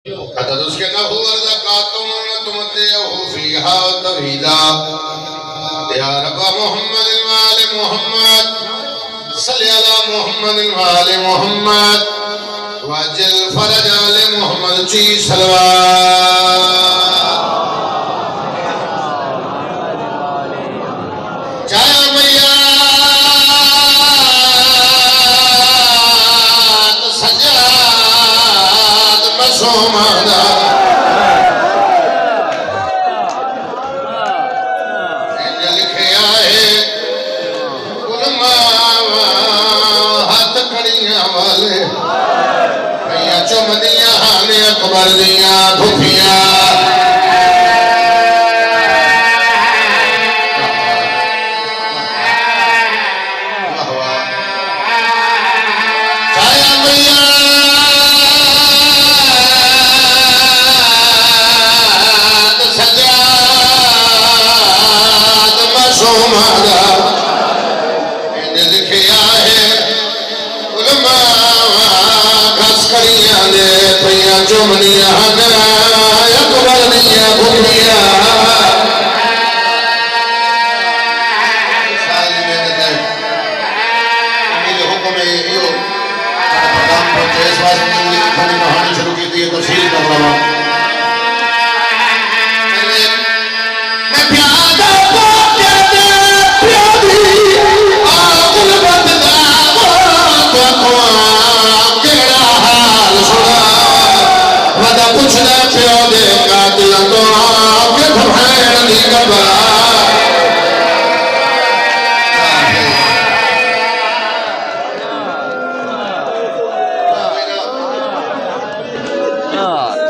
उसके न हुआ ज़कातुम तुमतिअहु फ़ीहा तवीला या रब मोहम्मद वाले मोहम्मद सल्ली अला मोहम्मद वाले मोहम्मद वाजिल फरज आले मोहम्मद ची सलवात जय मैया सजाद मसूमादा लिखे आए हाथ कड़ियां वाले भैया चुमदिया हाने अकबर दिया भुखिया चुमनिया अकबर दिया भूमिया कहानी शुरू की थी तफसील कर रहा हूँ पुछना प्यो दे कातिल तो आके भैन दी कबा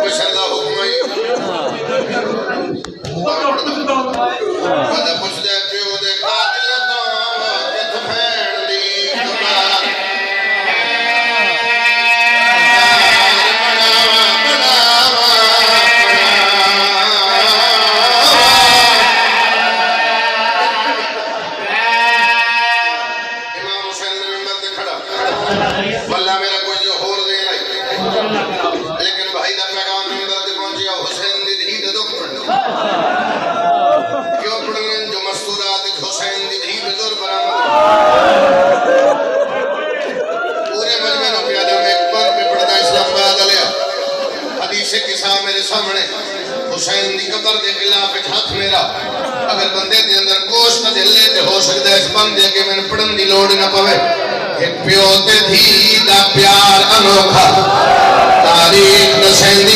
माशाअल्लाह हुक्म है वदा पुछना प्यो दे कातिल तो आके भैन दी कबा वल्ला मेरा कोई जो होर दे नहीं लेकिन भाई दा पैगाम मिंबर ते पहुंचिया हुसैन दी धी दे दुख पढ़ क्यों पढ़ने जो मस्तूरात हुसैन दी धी बेदुर बरामद पूरे मजमे नो प्यादे में एक पर पे पढ़दा इस्लामाबाद आलिया हदीस किस्सा मेरे सामने हुसैन दी कब्र दे खिलाफ हाथ मेरा अगर बंदे दे अंदर गोश्त दिल ले ते हो सकदा है इस बंदे के मैंने पढ़न दी लोड़ ना पवे प्यो ते धी दा प्यार अनोखा तारीख दसेंदी